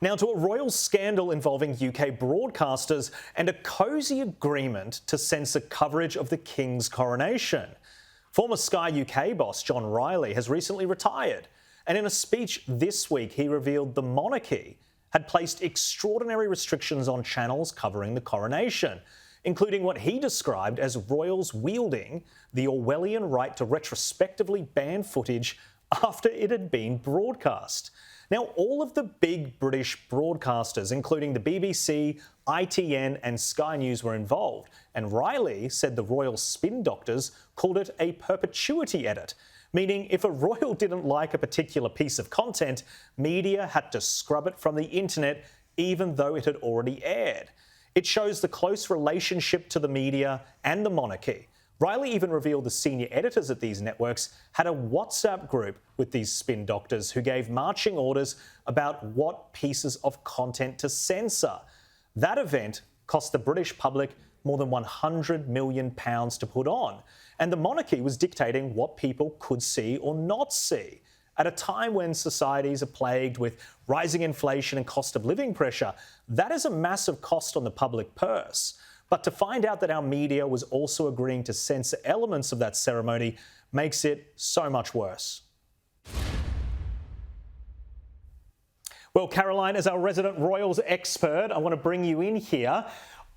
Now to a royal scandal involving UK broadcasters and a cosy agreement to censor coverage of the King's coronation. Former Sky UK boss John Ryley has recently retired, and in a speech this week he revealed the Monarchy had placed extraordinary restrictions on channels covering the coronation, including what he described as royals wielding the Orwellian right to retrospectively ban footage after it had been broadcast. Now, all of the big British broadcasters, including the BBC, ITN and Sky News, were involved, and Ryley said the royal spin doctors called it a perpetuity edit, meaning if a royal didn't like a particular piece of content, media had to scrub it from the internet even though it had already aired. It shows the close relationship to the media and the monarchy. Ryley even revealed the senior editors at these networks had a WhatsApp group with these spin doctors who gave marching orders about what pieces of content to censor. That event cost the British public more than £100 million to put on, and the monarchy was dictating what people could see or not see. At a time when societies are plagued with rising inflation and cost of living pressure, that is a massive cost on the public purse. But to find out that our media was also agreeing to censor elements of that ceremony makes it so much worse. Well, Caroline, as our resident royals expert, I want to bring you in here.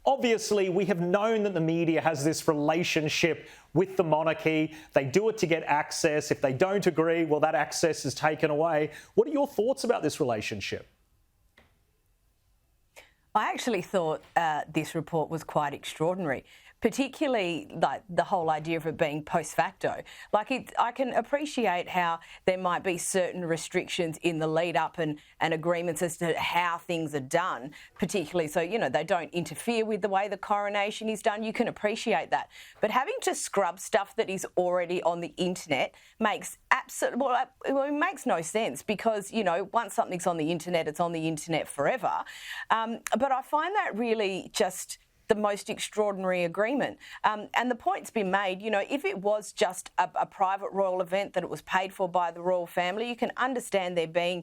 Obviously, we have known that the media has this relationship with the monarchy. They do it to get access. If they don't agree, well, that access is taken away. What are your thoughts about this relationship? I actually thought this report was quite extraordinary, particularly like the whole idea of it being post facto. I can appreciate how there might be certain restrictions in the lead up and agreements as to how things are done, particularly so, they don't interfere with the way the coronation is done. You can appreciate that. But having to scrub stuff that is already on the internet makes it makes no sense because, once something's on the internet, it's on the internet forever. But I find that really just the most extraordinary agreement. And the point's been made, if it was just a private royal event that it was paid for by the royal family, you can understand there being,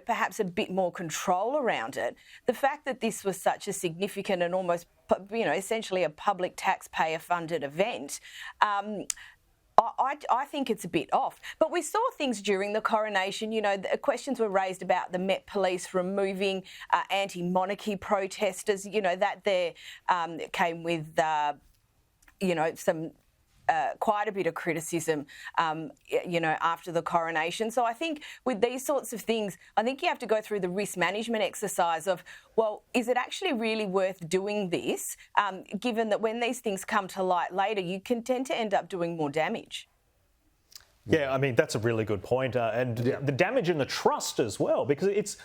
perhaps a bit more control around it. The fact that this was such a significant and almost, essentially a public taxpayer-funded event, I think it's a bit off. But we saw things during the coronation, questions were raised about the Met Police removing anti-monarchy protesters, that there came with, some quite a bit of criticism, after the coronation. So I think with these sorts of things, I think you have to go through the risk management exercise of, well, is it actually really worth doing this, given that when these things come to light later, you can tend to end up doing more damage? Yeah, I mean, that's a really good point. The damage in the trust as well, because it's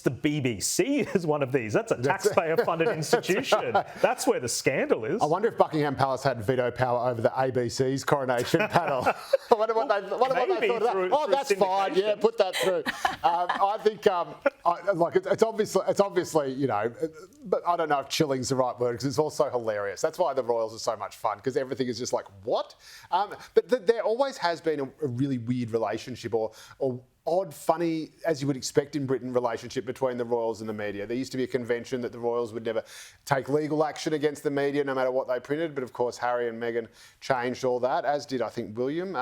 the BBC as one of these. That's a taxpayer-funded institution. That's where the scandal is. I wonder if Buckingham Palace had veto power over the ABC's coronation panel. I wonder what they thought of that. Oh, that's fine. Yeah, put that through. I think, it's obviously, but I don't know if chilling's the right word because it's also hilarious. That's why the Royals are so much fun because everything is just like, what? But there always has been a really weird relationship or odd, funny, as you would expect in Britain, relationship between the royals and the media. There used to be a convention that the royals would never take legal action against the media no matter what they printed, but of course Harry and Meghan changed all that, as did I think William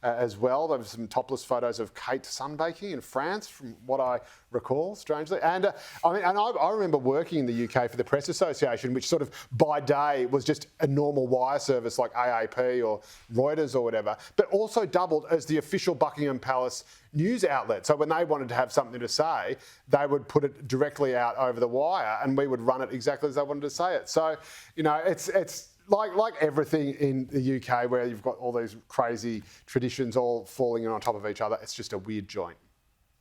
as well. There were some topless photos of Kate sunbaking in France from what I recall, strangely. And I remember working in the UK for the Press Association, which sort of by day was just a normal wire service like AAP or Reuters or whatever, but also doubled as the official Buckingham Palace news outlet. So when they wanted to have something to say, they would put it directly out over the wire and we would run it exactly as they wanted to say it. So, it's like everything in the UK where you've got all these crazy traditions all falling in on top of each other. It's just a weird joint.